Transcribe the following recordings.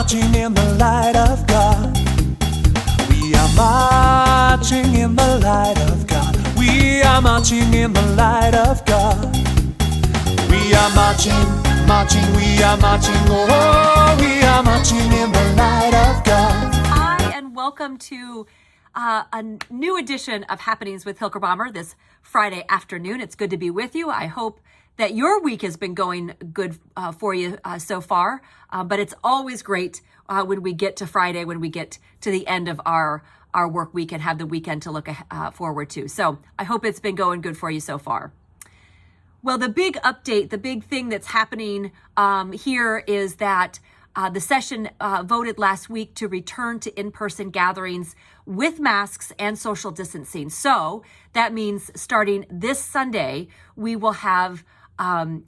marching in the light of God. We are marching in the light of God. We are marching in the light of God. We are marching, marching, we are marching, oh, we are marching in the light of God. Hi, and welcome to a new edition of Happenings with Hilkerbaumer this Friday afternoon. It's good to be with you. I hope that your week has been going good for you so far, but it's always great when we get to Friday, when we get to the end of our work week and have the weekend to look forward to. So I hope it's been going good for you so far. Well, the big update, the big thing that's happening here is that the session voted last week to return to in-person gatherings with masks and social distancing. So that means starting this Sunday, we will have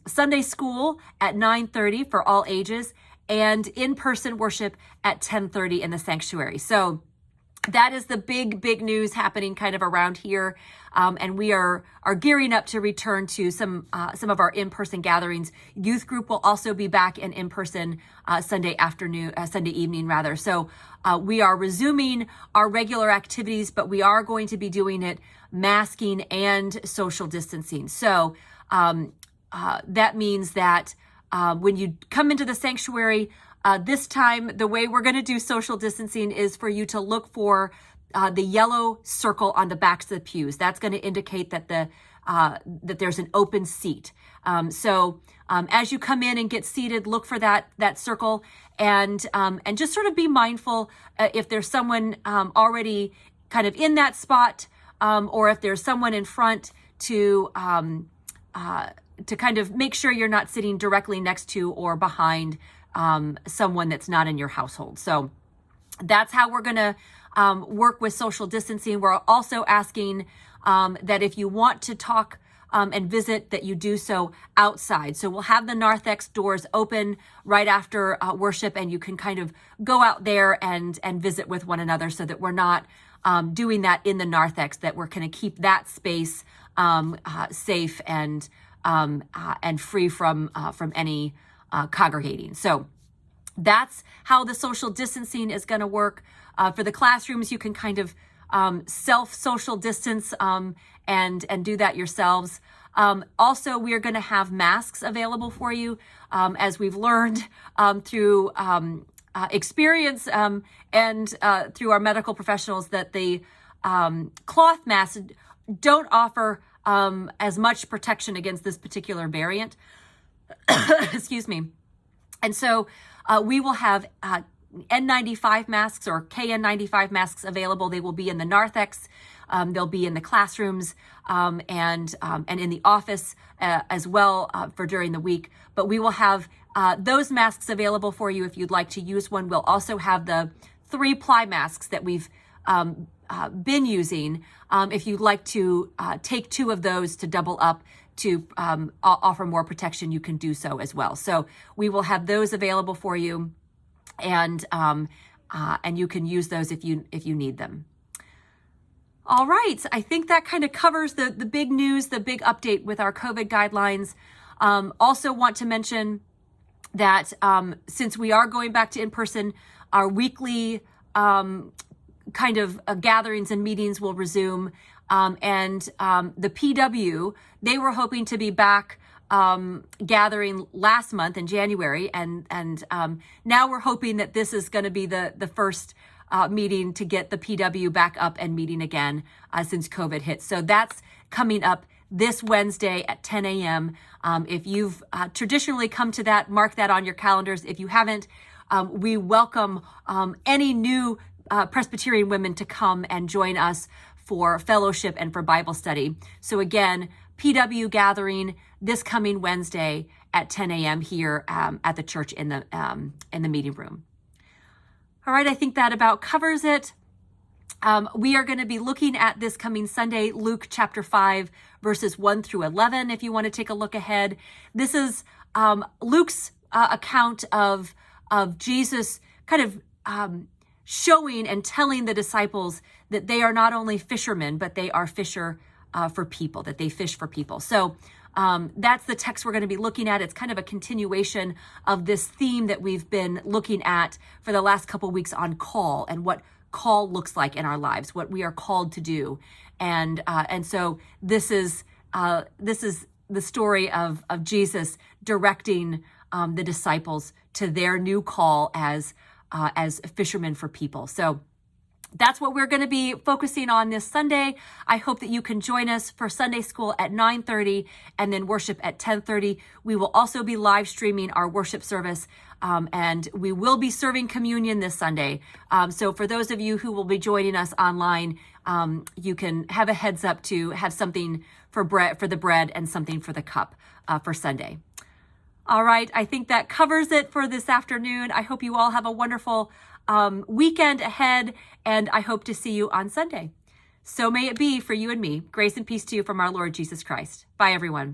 Sunday school at 9:30 for all ages and in-person worship at 10:30 in the sanctuary. So that is the big news happening kind of around here. And we are gearing up to return to some of our in-person gatherings. Youth group will also be back in person Sunday evening rather. So we are resuming our regular activities, but we are going to be doing it masking and social distancing. So that means that when you come into the sanctuary, this time, the way we're going to do social distancing is for you to look for the yellow circle on the backs of the pews. That's going to indicate that that there's an open seat. So as you come in and get seated, look for that circle and just sort of be mindful if there's someone already kind of in that spot, or if there's someone in front to kind of make sure you're not sitting directly next to or behind someone that's not in your household. So that's how we're going to work with social distancing. We're also asking that if you want to talk and visit, that you do so outside. So we'll have the narthex doors open right after worship, and you can kind of go out there and visit with one another, so that we're not doing that in the narthex, that we're going to keep that space safe and free from any congregating. So that's how the social distancing is going to work. For the classrooms, you can kind of self-social distance and do that yourselves. Also, we are going to have masks available for you, as we've learned through experience and through our medical professionals, that the cloth masks don't offer as much protection against this particular variant. Excuse me. And so we will have N95 masks or KN95 masks available. They will be in the narthex. They'll be in the classrooms and in the office as well for during the week. But we will have those masks available for you if you'd like to use one. We'll also have the 3-ply masks that we've been using. If you'd like to take 2 of those to double up to offer more protection, you can do so as well. So we will have those available for you, and you can use those if you need them. All right, I think that kind of covers the big news, the big update with our COVID guidelines. Also want to mention that since we are going back to in-person, our weekly kind of gatherings and meetings will resume. And the PW, they were hoping to be back gathering last month in January. And now we're hoping that this is going to be the first meeting to get the PW back up and meeting again since COVID hit. So that's coming up this Wednesday at 10 a.m. If you've traditionally come to that, mark that on your calendars. If you haven't, we welcome any new Presbyterian women to come and join us for fellowship and for Bible study. So again, PW gathering this coming Wednesday at 10 a.m. here at the church in the meeting room. All right, I think that about covers it. We are going to be looking at this coming Sunday, Luke chapter 5, verses 1 through 11, if you want to take a look ahead. This is Luke's account of Jesus kind of showing and telling the disciples that they are not only fishermen, but they are fisher for people, that they fish for people. So that's the text we're going to be looking at. It's kind of a continuation of this theme that we've been looking at for the last couple of weeks on call and what call looks like in our lives, what we are called to do. And so this is the story of Jesus directing the disciples to their new call as fishermen for people. So that's what we're going to be focusing on this Sunday. I hope that you can join us for Sunday school at 9:30 and then worship at 10:30. We will also be live streaming our worship service, and we will be serving communion this Sunday. So for those of you who will be joining us online, you can have a heads up to have something for the bread and something for the cup for Sunday. All right, I think that covers it for this afternoon. I hope you all have a wonderful weekend ahead, and I hope to see you on Sunday. So may it be for you and me. Grace and peace to you from our Lord Jesus Christ. Bye, everyone.